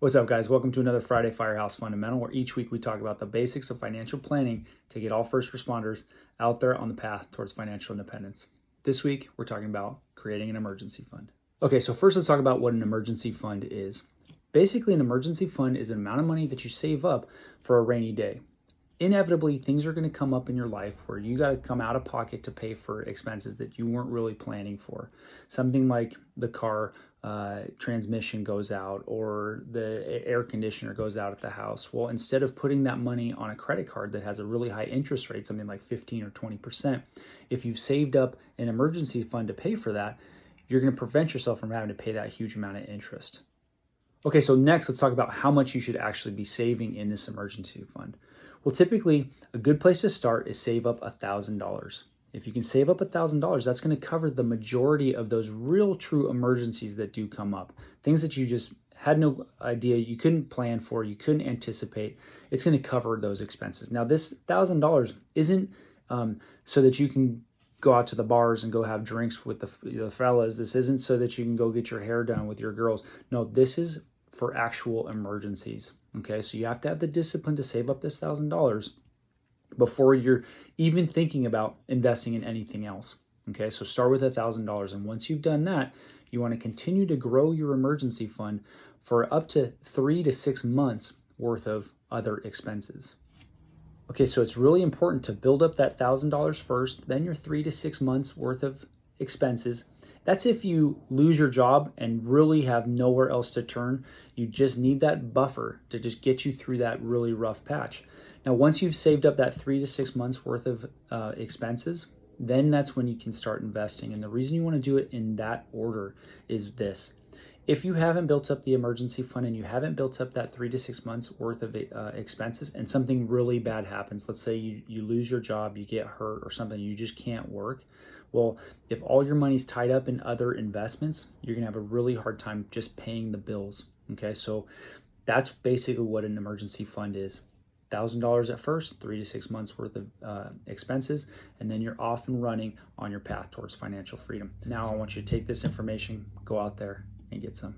What's up, guys? Welcome to another Friday Firehouse Fundamental, where each week we talk about the basics of financial planning to get all first responders out there on the path towards financial independence. This week, we're talking about creating an emergency fund. Okay, so first let's talk about what an emergency fund is. Basically, an emergency fund is an amount of money that you save up for a rainy day. Inevitably, things are going to come up in your life where you got to come out of pocket to pay for expenses that you weren't really planning for. Something like the car transmission goes out or the air conditioner goes out at the house. Well, instead of putting that money on a credit card that has a really high interest rate, something like 15 or 20%, if you've saved up an emergency fund to pay for that, you're going to prevent yourself from having to pay that huge amount of interest. Okay, so next let's talk about how much you should actually be saving in this emergency fund. Well, typically a good place to start is save up $1,000. If you can save up $1,000, that's going to cover the majority of those real true emergencies that do come up. Things that you just had no idea, you couldn't plan for, you couldn't anticipate. It's going to cover those expenses. Now, this $1,000 isn't so that you can go out to the bars and go have drinks with the fellas. This isn't so that you can go get your hair done with your girls. No, this is for actual emergencies. Okay, so you have to have the discipline to save up this $1,000 before you're even thinking about investing in anything else. Okay, so start with $1,000, and once you've done that, you want to continue to grow your emergency fund for up to 3 to 6 months worth of other expenses. Okay, so it's really important to build up that $1,000 first, then your 3 to 6 months worth of expenses. That's if you lose your job and really have nowhere else to turn. You just need that buffer to just get you through that really rough patch. Now, once you've saved up that 3 to 6 months worth of expenses, then that's when you can start investing. And the reason you want to do it in that order is this. If you haven't built up the emergency fund and you haven't built up that 3 to 6 months worth of expenses and something really bad happens, let's say you lose your job, you get hurt or something, you just can't work. Well, if all your money's tied up in other investments, you're going to have a really hard time just paying the bills. Okay, so that's basically what an emergency fund is. $1,000 at first, 3 to 6 months worth of expenses, and then you're off and running on your path towards financial freedom. Now I want you to take this information, go out there and get some.